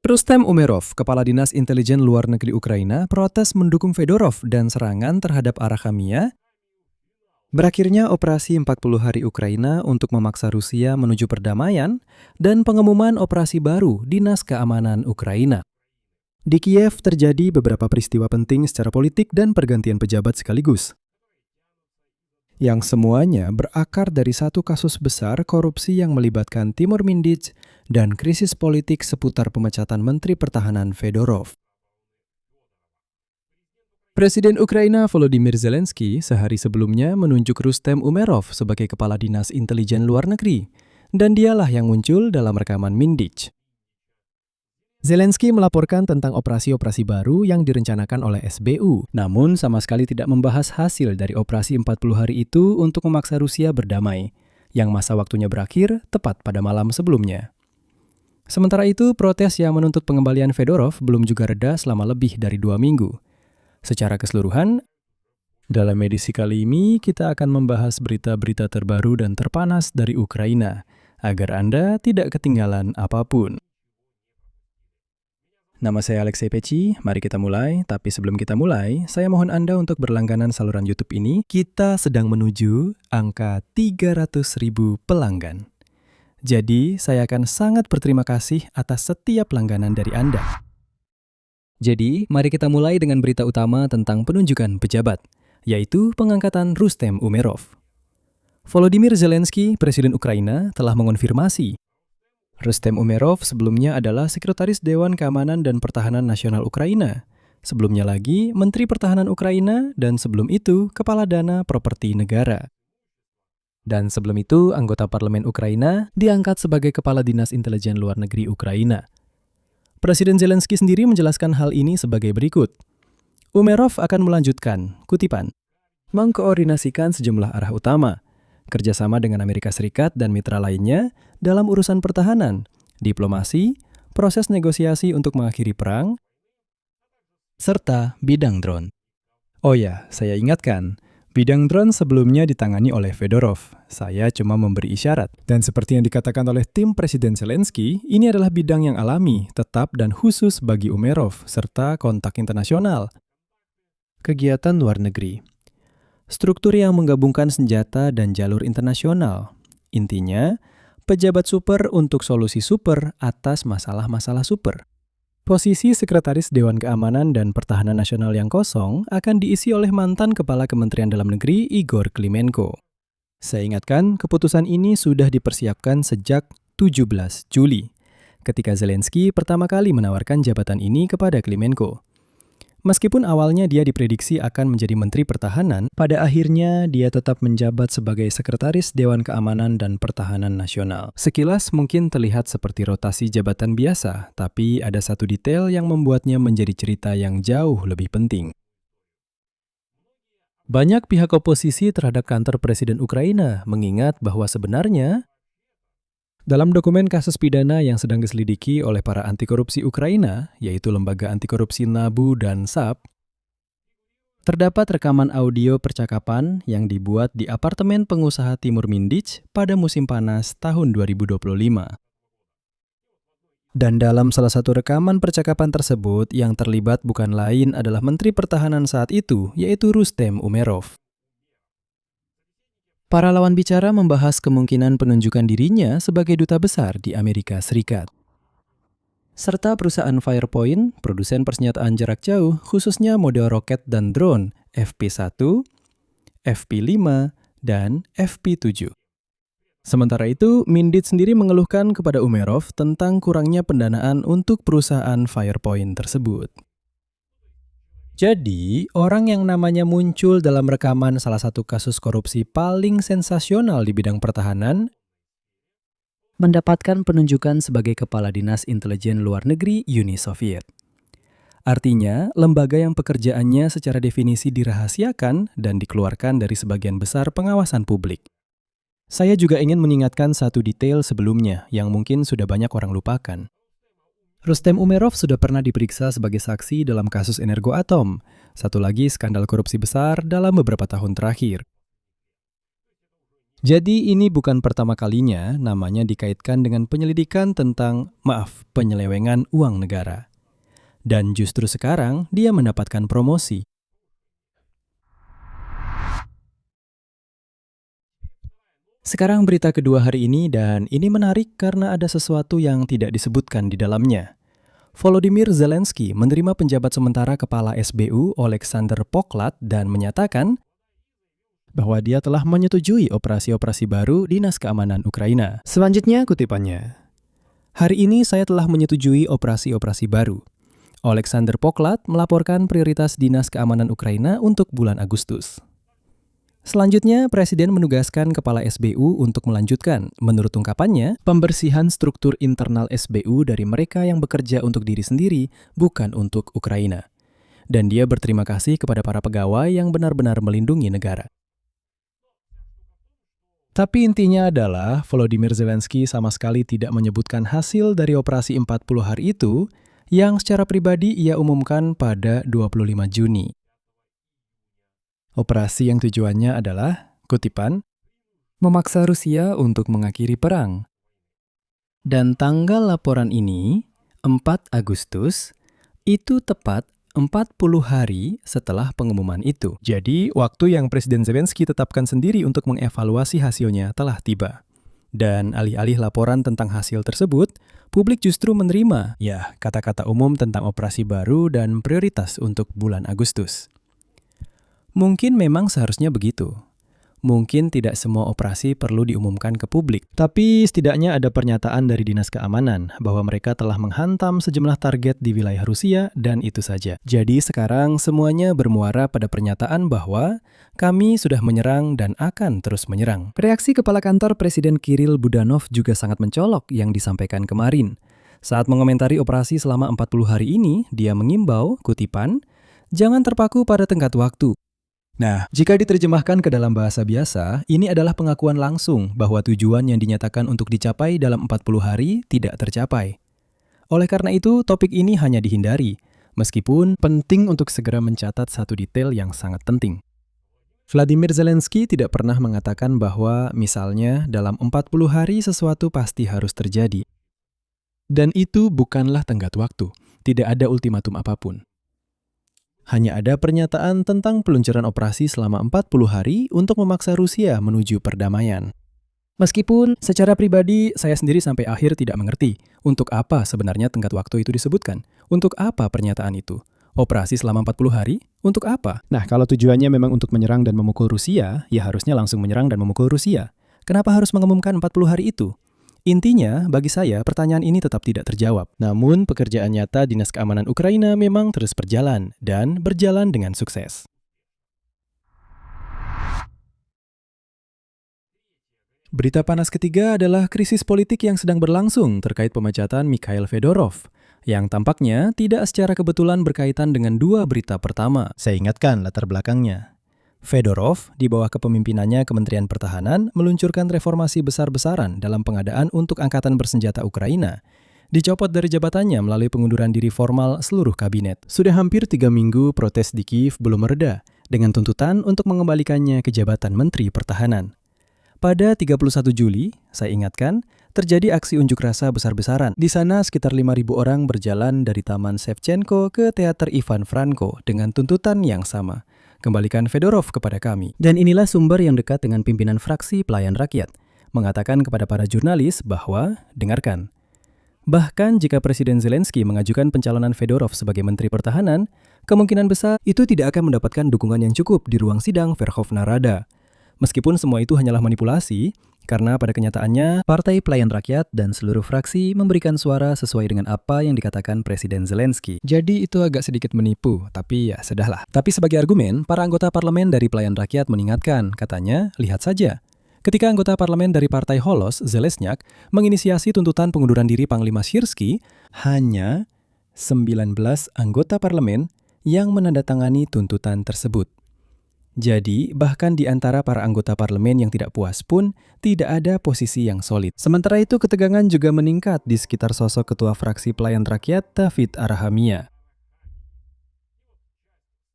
Rustem Umerov, Kepala Dinas Intelijen Luar Negeri Ukraina, protes mendukung Fedorov dan serangan terhadap Arakhamia. Berakhirnya operasi 40 hari Ukraina untuk memaksa Rusia menuju perdamaian dan pengumuman operasi baru Dinas Keamanan Ukraina. Di Kiev terjadi beberapa peristiwa penting secara politik dan pergantian pejabat sekaligus, yang semuanya berakar dari satu kasus besar korupsi yang melibatkan Timur Mindich dan krisis politik seputar pemecatan Menteri Pertahanan Fedorov. Presiden Ukraina Volodymyr Zelensky sehari sebelumnya menunjuk Rustem Umerov sebagai Kepala Dinas Intelijen Luar Negeri, dan dialah yang muncul dalam rekaman Mindich. Zelensky melaporkan tentang operasi-operasi baru yang direncanakan oleh SBU, namun sama sekali tidak membahas hasil dari operasi 40 hari itu untuk memaksa Rusia berdamai, yang masa waktunya berakhir tepat pada malam sebelumnya. Sementara itu, protes yang menuntut pengembalian Fedorov belum juga reda selama lebih dari 2 minggu. Secara keseluruhan, dalam edisi kali ini kita akan membahas berita-berita terbaru dan terpanas dari Ukraina, agar Anda tidak ketinggalan apapun. Nama saya Alexei Peci, mari kita mulai. Tapi sebelum kita mulai, saya mohon Anda untuk berlangganan saluran YouTube ini. Kita sedang menuju angka 300.000 pelanggan. Jadi, saya akan sangat berterima kasih atas setiap langganan dari Anda. Jadi, mari kita mulai dengan berita utama tentang penunjukan pejabat, yaitu pengangkatan Rustem Umerov. Volodymyr Zelensky, Presiden Ukraina, telah mengonfirmasi Rustem Umerov sebelumnya adalah Sekretaris Dewan Keamanan dan Pertahanan Nasional Ukraina, sebelumnya lagi Menteri Pertahanan Ukraina, dan sebelum itu Kepala Dana Properti Negara. Dan sebelum itu anggota Parlemen Ukraina diangkat sebagai Kepala Dinas Intelijen Luar Negeri Ukraina. Presiden Zelensky sendiri menjelaskan hal ini sebagai berikut. Umerov akan melanjutkan, kutipan, mengkoordinasikan sejumlah arah utama, kerjasama dengan Amerika Serikat dan mitra lainnya dalam urusan pertahanan, diplomasi, proses negosiasi untuk mengakhiri perang, serta bidang drone. Oh ya, saya ingatkan, bidang drone sebelumnya ditangani oleh Fedorov. Saya cuma memberi isyarat. Dan seperti yang dikatakan oleh tim Presiden Zelensky, ini adalah bidang yang alami, tetap dan khusus bagi Umerov, serta kontak internasional. Kegiatan luar negeri. Struktur yang menggabungkan senjata dan jalur internasional. Intinya, pejabat super untuk solusi super atas masalah-masalah super. Posisi Sekretaris Dewan Keamanan dan Pertahanan Nasional yang kosong akan diisi oleh mantan Kepala Kementerian Dalam Negeri Igor Klimenko. Saya ingatkan, keputusan ini sudah dipersiapkan sejak 17 Juli, ketika Zelensky pertama kali menawarkan jabatan ini kepada Klimenko. Meskipun awalnya dia diprediksi akan menjadi Menteri Pertahanan, pada akhirnya dia tetap menjabat sebagai Sekretaris Dewan Keamanan dan Pertahanan Nasional. Sekilas mungkin terlihat seperti rotasi jabatan biasa, tapi ada satu detail yang membuatnya menjadi cerita yang jauh lebih penting. Banyak pihak oposisi terhadap kantor Presiden Ukraina mengingat bahwa sebenarnya dalam dokumen kasus pidana yang sedang diselidiki oleh para anti korupsi Ukraina, yaitu Lembaga Anti Korupsi NABU dan SAP, terdapat rekaman audio percakapan yang dibuat di apartemen pengusaha Timur Mindich pada musim panas tahun 2025. Dan dalam salah satu rekaman percakapan tersebut, yang terlibat bukan lain adalah Menteri Pertahanan saat itu, yaitu Rustem Umerov. Para lawan bicara membahas kemungkinan penunjukan dirinya sebagai duta besar di Amerika Serikat. Serta perusahaan Firepoint, produsen persenjataan jarak jauh, khususnya model roket dan drone FP1, FP5, dan FP7. Sementara itu, Mindich sendiri mengeluhkan kepada Umerov tentang kurangnya pendanaan untuk perusahaan Firepoint tersebut. Jadi, orang yang namanya muncul dalam rekaman salah satu kasus korupsi paling sensasional di bidang pertahanan mendapatkan penunjukan sebagai Kepala Dinas Intelijen Luar Negeri Uni Soviet. Artinya, lembaga yang pekerjaannya secara definisi dirahasiakan dan dikeluarkan dari sebagian besar pengawasan publik. Saya juga ingin mengingatkan satu detail sebelumnya yang mungkin sudah banyak orang lupakan. Rustem Umerov sudah pernah diperiksa sebagai saksi dalam kasus Energoatom, satu lagi skandal korupsi besar dalam beberapa tahun terakhir. Jadi ini bukan pertama kalinya namanya dikaitkan dengan penyelidikan penyelewengan uang negara. Dan justru sekarang dia mendapatkan promosi. Sekarang berita kedua hari ini, dan ini menarik karena ada sesuatu yang tidak disebutkan di dalamnya. Volodymyr Zelensky menerima penjabat sementara Kepala SBU Oleksandr Poklat dan menyatakan bahwa dia telah menyetujui operasi-operasi baru Dinas Keamanan Ukraina. Selanjutnya kutipannya. Hari ini saya telah menyetujui operasi-operasi baru. Oleksandr Poklat melaporkan prioritas Dinas Keamanan Ukraina untuk bulan Agustus. Selanjutnya, Presiden menugaskan Kepala SBU untuk melanjutkan, menurut ungkapannya, pembersihan struktur internal SBU dari mereka yang bekerja untuk diri sendiri, bukan untuk Ukraina. Dan dia berterima kasih kepada para pegawai yang benar-benar melindungi negara. Tapi intinya adalah, Volodymyr Zelensky sama sekali tidak menyebutkan hasil dari operasi 40 hari itu, yang secara pribadi ia umumkan pada 25 Juni. Operasi yang tujuannya adalah, kutipan, memaksa Rusia untuk mengakhiri perang. Dan tanggal laporan ini, 4 Agustus, itu tepat 40 hari setelah pengumuman itu. Jadi, waktu yang Presiden Zelensky tetapkan sendiri untuk mengevaluasi hasilnya telah tiba. Dan alih-alih laporan tentang hasil tersebut, publik justru menerima, kata-kata umum tentang operasi baru dan prioritas untuk bulan Agustus. Mungkin memang seharusnya begitu. Mungkin tidak semua operasi perlu diumumkan ke publik. Tapi setidaknya ada pernyataan dari Dinas Keamanan bahwa mereka telah menghantam sejumlah target di wilayah Rusia dan itu saja. Jadi sekarang semuanya bermuara pada pernyataan bahwa kami sudah menyerang dan akan terus menyerang. Reaksi Kepala Kantor Presiden Kirill Budanov juga sangat mencolok yang disampaikan kemarin. Saat mengomentari operasi selama 40 hari ini, dia mengimbau, kutipan, jangan terpaku pada tenggat waktu. Nah, jika diterjemahkan ke dalam bahasa biasa, ini adalah pengakuan langsung bahwa tujuan yang dinyatakan untuk dicapai dalam 40 hari tidak tercapai. Oleh karena itu, topik ini hanya dihindari, meskipun penting untuk segera mencatat satu detail yang sangat penting. Vladimir Zelensky tidak pernah mengatakan bahwa, misalnya, dalam 40 hari sesuatu pasti harus terjadi. Dan itu bukanlah tenggat waktu, tidak ada ultimatum apapun. Hanya ada pernyataan tentang peluncuran operasi selama 40 hari untuk memaksa Rusia menuju perdamaian. Meskipun secara pribadi saya sendiri sampai akhir tidak mengerti untuk apa sebenarnya tenggat waktu itu disebutkan. Untuk apa pernyataan itu? Operasi selama 40 hari? Untuk apa? Nah, kalau tujuannya memang untuk menyerang dan memukul Rusia, ya harusnya langsung menyerang dan memukul Rusia. Kenapa harus mengumumkan 40 hari itu? Intinya, bagi saya, pertanyaan ini tetap tidak terjawab. Namun, pekerjaan nyata Dinas Keamanan Ukraina memang terus berjalan, dan berjalan dengan sukses. Berita panas ketiga adalah krisis politik yang sedang berlangsung terkait pemecatan Mikhail Fedorov, yang tampaknya tidak secara kebetulan berkaitan dengan dua berita pertama. Saya ingatkan latar belakangnya. Fedorov, di bawah kepemimpinannya Kementerian Pertahanan, meluncurkan reformasi besar-besaran dalam pengadaan untuk Angkatan Bersenjata Ukraina. Dicopot dari jabatannya melalui pengunduran diri formal seluruh kabinet. Sudah hampir 3 minggu protes di Kiev belum mereda, dengan tuntutan untuk mengembalikannya ke jabatan Menteri Pertahanan. Pada 31 Juli, saya ingatkan, terjadi aksi unjuk rasa besar-besaran. Di sana sekitar 5.000 orang berjalan dari Taman Shevchenko ke Teater Ivan Franko dengan tuntutan yang sama. Kembalikan Fedorov kepada kami. Dan inilah sumber yang dekat dengan pimpinan fraksi Pelayan Rakyat, mengatakan kepada para jurnalis bahwa, dengarkan, bahkan jika Presiden Zelensky mengajukan pencalonan Fedorov sebagai Menteri Pertahanan, kemungkinan besar itu tidak akan mendapatkan dukungan yang cukup di ruang sidang Verkhovna Rada. Meskipun semua itu hanyalah manipulasi, karena pada kenyataannya, Partai Pelayan Rakyat dan seluruh fraksi memberikan suara sesuai dengan apa yang dikatakan Presiden Zelensky. Jadi itu agak sedikit menipu, tapi ya sudahlah. Tapi sebagai argumen, para anggota parlemen dari Pelayan Rakyat mengingatkan, katanya, lihat saja. Ketika anggota parlemen dari Partai Holos, Zelensnyak, menginisiasi tuntutan pengunduran diri Panglima Syirsky, hanya 19 anggota parlemen yang menandatangani tuntutan tersebut. Jadi, bahkan di antara para anggota parlemen yang tidak puas pun, tidak ada posisi yang solid. Sementara itu, ketegangan juga meningkat di sekitar sosok Ketua Fraksi Pelayan Rakyat, David Arahamia.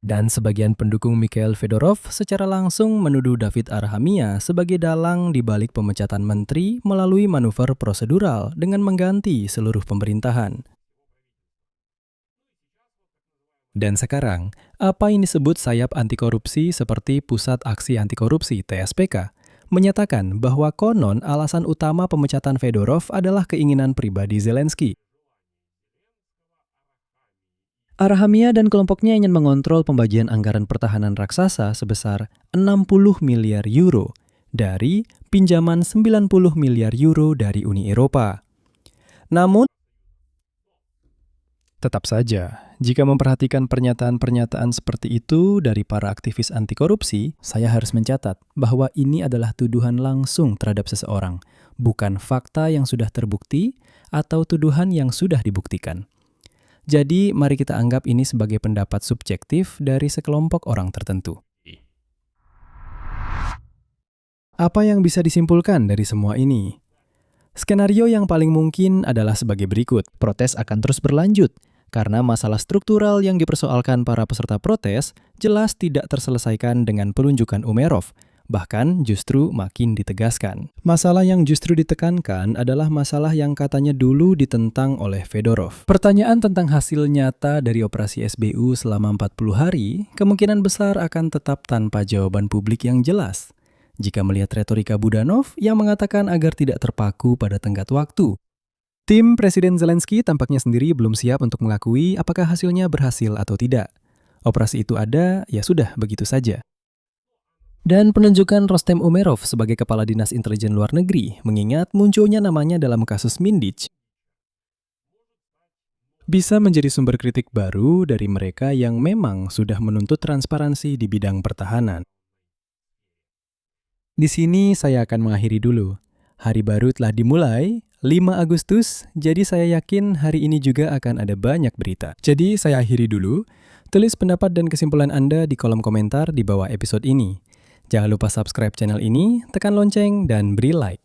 Dan sebagian pendukung Mikhail Fedorov secara langsung menuduh David Arhamia sebagai dalang di balik pemecatan menteri melalui manuver prosedural dengan mengganti seluruh pemerintahan. Dan sekarang, apa yang disebut sayap anti korupsi seperti Pusat Aksi Anti Korupsi (TSPK) menyatakan bahwa konon alasan utama pemecatan Fedorov adalah keinginan pribadi Zelensky. Arhamia dan kelompoknya ingin mengontrol pembagian anggaran pertahanan raksasa sebesar 60 miliar euro dari pinjaman 90 miliar euro dari Uni Eropa. Namun, tetap saja, jika memperhatikan pernyataan-pernyataan seperti itu dari para aktivis anti korupsi, saya harus mencatat bahwa ini adalah tuduhan langsung terhadap seseorang, bukan fakta yang sudah terbukti atau tuduhan yang sudah dibuktikan. Jadi, mari kita anggap ini sebagai pendapat subjektif dari sekelompok orang tertentu. Apa yang bisa disimpulkan dari semua ini? Skenario yang paling mungkin adalah sebagai berikut. Protes akan terus berlanjut, karena masalah struktural yang dipersoalkan para peserta protes jelas tidak terselesaikan dengan penunjukan Umerov, bahkan justru makin ditegaskan. Masalah yang justru ditekankan adalah masalah yang katanya dulu ditentang oleh Fedorov. Pertanyaan tentang hasil nyata dari operasi SBU selama 40 hari kemungkinan besar akan tetap tanpa jawaban publik yang jelas. Jika melihat retorika Budanov yang mengatakan agar tidak terpaku pada tenggat waktu. Tim Presiden Zelensky tampaknya sendiri belum siap untuk mengakui apakah hasilnya berhasil atau tidak. Operasi itu ada, ya sudah, begitu saja. Dan penunjukan Rostem Umerov sebagai Kepala Dinas Intelijen Luar Negeri, mengingat munculnya namanya dalam kasus Mindich, bisa menjadi sumber kritik baru dari mereka yang memang sudah menuntut transparansi di bidang pertahanan. Di sini saya akan mengakhiri dulu. Hari baru telah dimulai, 5 Agustus, jadi saya yakin hari ini juga akan ada banyak berita. Jadi saya akhiri dulu, tulis pendapat dan kesimpulan Anda di kolom komentar di bawah episode ini. Jangan lupa subscribe channel ini, tekan lonceng, dan beri like.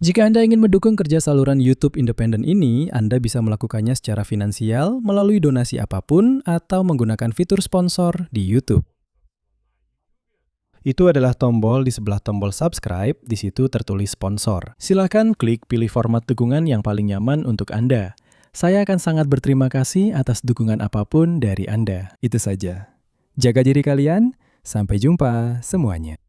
Jika Anda ingin mendukung kerja saluran YouTube independen ini, Anda bisa melakukannya secara finansial melalui donasi apapun atau menggunakan fitur sponsor di YouTube. Itu adalah tombol di sebelah tombol subscribe, di situ tertulis sponsor. Silakan klik pilih format dukungan yang paling nyaman untuk Anda. Saya akan sangat berterima kasih atas dukungan apapun dari Anda. Itu saja. Jaga diri kalian. Sampai jumpa semuanya.